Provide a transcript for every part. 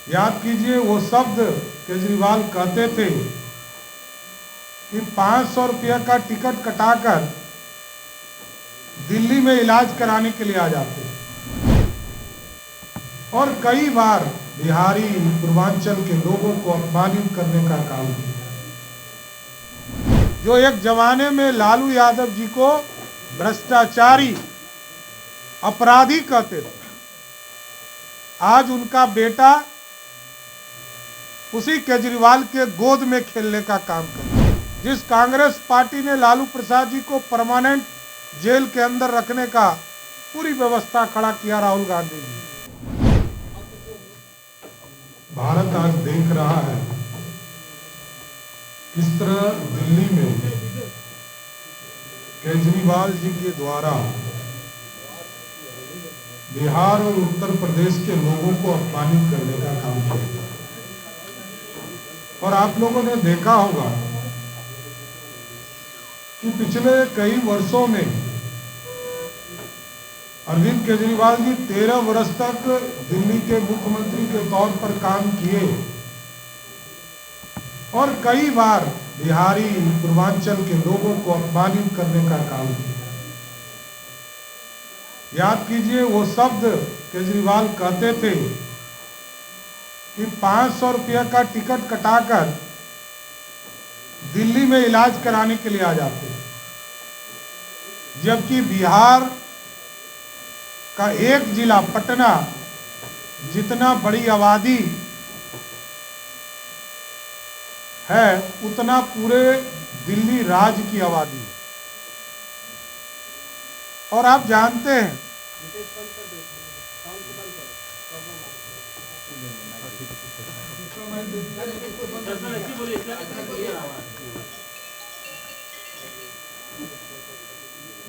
याद कीजिए वो शब्द केजरीवाल कहते थे कि 500 रुपये का टिकट कटाकर दिल्ली में इलाज कराने के लिए आ जाते, और कई बार बिहारी पूर्वांचल के लोगों को अपमानित करने का काम किया। जो एक जमाने में लालू यादव जी को भ्रष्टाचारी अपराधी कहते थे, आज उनका बेटा उसी केजरीवाल के गोद में खेलने का काम कर रहा है। जिस कांग्रेस पार्टी ने लालू प्रसाद जी को परमानेंट जेल के अंदर रखने का पूरी व्यवस्था खड़ा किया, राहुल गांधी जी। भारत आज देख रहा है किस तरह दिल्ली में केजरीवाल जी के द्वारा बिहार और उत्तर प्रदेश के लोगों को अपमानित करने का काम किया जा रहा है। और आप लोगों ने देखा होगा कि पिछले कई वर्षों में अरविंद केजरीवाल जी 13 वर्ष तक दिल्ली के मुख्यमंत्री के तौर पर काम किए, और कई बार बिहारी पूर्वांचल के लोगों को अपमानित करने का काम किया। याद कीजिए वो शब्द केजरीवाल कहते थे कि 500 रुपये का टिकट कटाकर दिल्ली में इलाज कराने के लिए आ जाते, जबकि बिहार का एक जिला पटना जितना बड़ी आबादी है उतना पूरे दिल्ली राज्य की आबादी है। और आप जानते हैं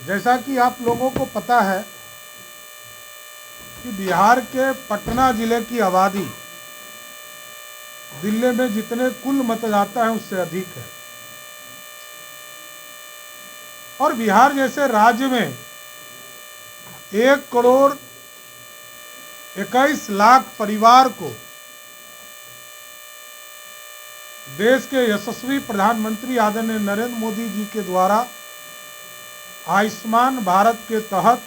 जैसा कि आप लोगों को पता है कि बिहार के पटना जिले की आबादी दिल्ली में जितने कुल मतदाता हैं उससे अधिक है, और बिहार जैसे राज्य में 1,21,00,000 परिवार को देश के यशस्वी प्रधानमंत्री आदरणीय नरेंद्र मोदी जी के द्वारा आयुष्मान भारत के तहत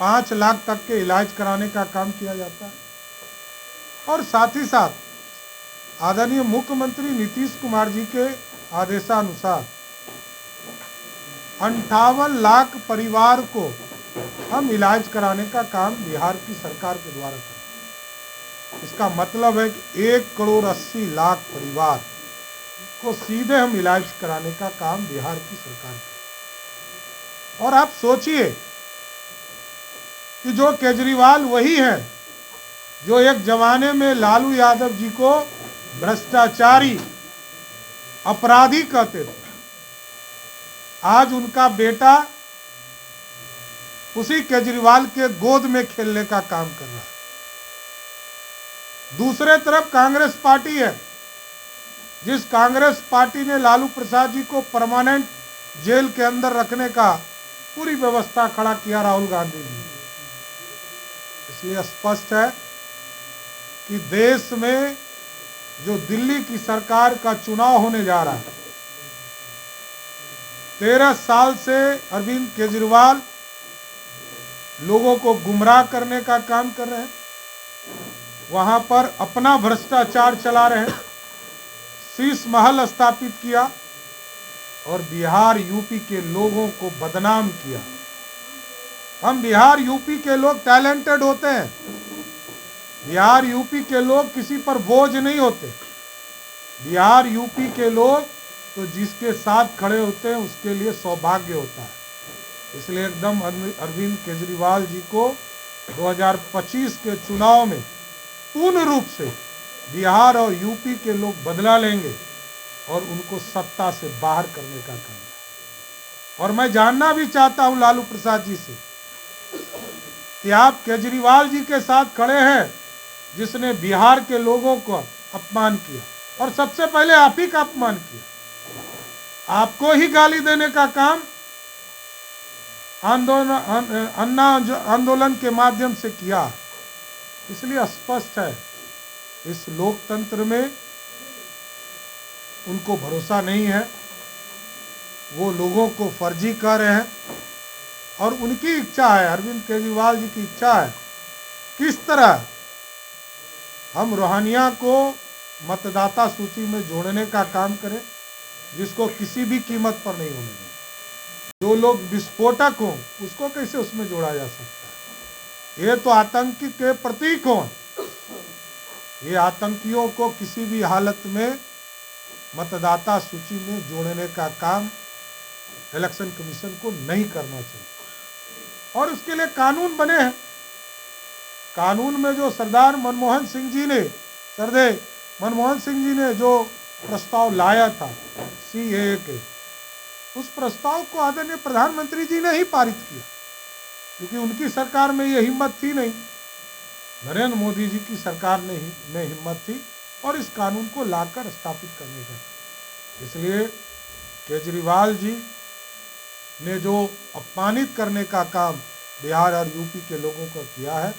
5 लाख तक के इलाज कराने का काम किया जाता है। और साथ ही साथ आदरणीय मुख्यमंत्री नीतीश कुमार जी के आदेशानुसार 58 लाख परिवार को हम इलाज कराने का काम बिहार की सरकार के द्वारा करते हैं। इसका मतलब है कि 1,80,00,000 परिवार को सीधे हम इलाज कराने का काम बिहार की सरकार करती है। और आप सोचिए कि जो केजरीवाल वही है जो एक जमाने में लालू यादव जी को भ्रष्टाचारी अपराधी कहते थे, आज उनका बेटा उसी केजरीवाल के गोद में खेलने का काम कर रहा है। दूसरे तरफ कांग्रेस पार्टी है, जिस कांग्रेस पार्टी ने लालू प्रसाद जी को परमानेंट जेल के अंदर रखने का पूरी व्यवस्था खड़ा किया, राहुल गांधी जी। इसलिए स्पष्ट है कि देश में जो दिल्ली की सरकार का चुनाव होने जा रहा है, 13 साल से अरविंद केजरीवाल लोगों को गुमराह करने का काम कर रहे हैं, वहां पर अपना भ्रष्टाचार चला रहे हैं, शीश महल स्थापित किया और बिहार यूपी के लोगों को बदनाम किया। हम बिहार यूपी के लोग टैलेंटेड होते हैं, बिहार यूपी के लोग किसी पर बोझ नहीं होते। बिहार यूपी के लोग तो जिसके साथ खड़े होते हैं उसके लिए सौभाग्य होता है। इसलिए एकदम अरविंद केजरीवाल जी को 2025 के चुनाव में पूर्ण रूप से बिहार और यूपी के लोग बदला लेंगे और उनको सत्ता से बाहर करने का काम है। और मैं जानना भी चाहता हूं लालू प्रसाद जी से कि आप केजरीवाल जी के साथ खड़े हैं जिसने बिहार के लोगों को अपमान किया, और सबसे पहले आप ही का अपमान किया। आपको ही गाली देने का काम अन्ना आंदोलन के माध्यम से किया, इसलिए स्पष्ट है इस लोकतंत्र में उनको भरोसा नहीं है, वो लोगों को फर्जी कह रहे हैं और उनकी इच्छा है, अरविंद केजरीवाल जी की इच्छा है किस तरह हम रोहानिया को मतदाता सूची में जोड़ने का काम करें, जिसको किसी भी कीमत पर नहीं होने दें। जो लोग विस्फोटक हों उसको कैसे उसमें जोड़ा जा सकता है? ये तो आतंकी के प्रतीक हों। ये आतंकियों को किसी भी हालत में मतदाता सूची में जोड़ने का काम इलेक्शन कमीशन को नहीं करना चाहिए और उसके लिए कानून बने हैं। कानून में जो सरदार मनमोहन सिंह जी ने जो प्रस्ताव लाया था सीएए के, उस प्रस्ताव को आदरणीय प्रधानमंत्री जी ने ही पारित किया, क्योंकि उनकी सरकार में ये हिम्मत थी नहीं, नरेंद्र मोदी जी की सरकार में हिम्मत थी और इस कानून को लाकर स्थापित करने का। इसलिए केजरीवाल जी ने जो अपमानित करने का काम बिहार और यूपी के लोगों को किया है,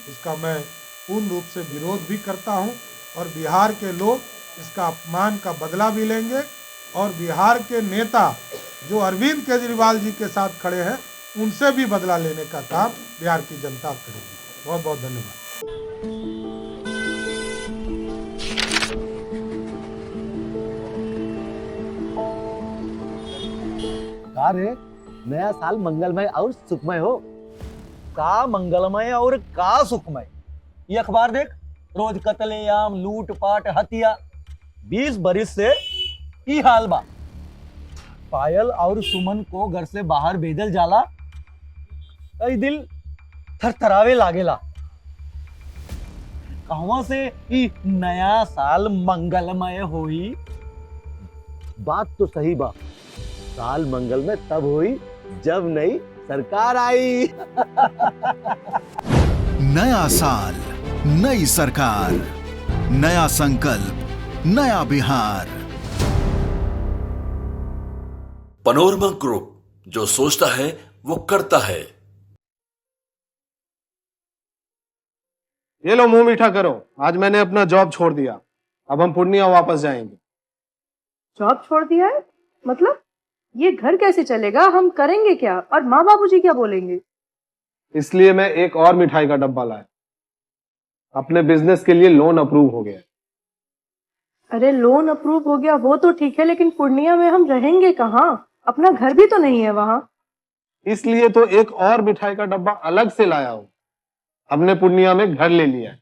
उसका मैं पूर्ण रूप से विरोध भी करता हूं और बिहार के लोग इसका अपमान का बदला भी लेंगे और बिहार के नेता जो अरविंद केजरीवाल जी के साथ खड़े हैं उनसे भी बदला लेने का काम बिहार की जनता करेगी। बहुत बहुत धन्यवाद। का रे, नया साल मंगलमय और सुखमय हो। का मंगलमय और का सुखमय। ये अखबार देख, रोज कत्लेआम, लूटपाट, हत्या। 20 बरिस से ई हाल बा। पायल और सुमन को घर से बाहर भेजल जाला, कई दिल थरथरावे लागेला। कहवा से ई नया साल मंगलमय होई। बात तो सही बा, साल मंगलमय तब हुई जब नई सरकार आई। नया साल, नई सरकार, नया संकल्प, नया बिहार। पैनोरमा ग्रुप, जो सोचता है वो करता है। ये लो मुंह मीठा करो, आज मैंने अपना जॉब छोड़ दिया, अब हम पूर्णिया वापस जाएंगे। जॉब छोड़ दिया है? मतलब ये घर कैसे चलेगा? हम करेंगे क्या और माँ बाबूजी क्या बोलेंगे? इसलिए मैं एक और मिठाई का डब्बा लाया। अपने बिजनेस के लिए लोन अप्रूव हो गया। अरे लोन अप्रूव हो गया वो तो ठीक है, लेकिन पूर्णिया में हम रहेंगे कहाँ? अपना घर भी तो नहीं है वहाँ। इसलिए तो एक और मिठाई का डब्बा अलग से लाया हूँ। हमने पूर्णिया में घर ले लिया है,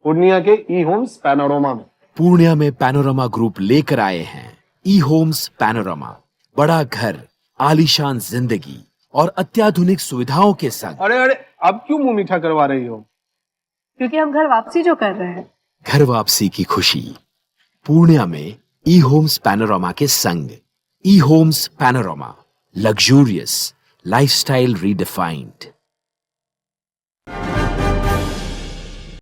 पूर्णिया के ई होम्स पैनोरमा में। पूर्णिया में पैनोरमा ग्रुप लेकर आए हैं ई होम्स पैनोरमा। बड़ा घर, आलीशान जिंदगी और अत्याधुनिक सुविधाओं के संग। अरे अब क्यों मुंह मीठा करवा रही हो? क्योंकि हम घर वापसी जो कर रहे हैं। घर वापसी की खुशी पूर्णिया में ई होम्स पैनोरमा के संग। E Homes Panorama, luxurious lifestyle redefined.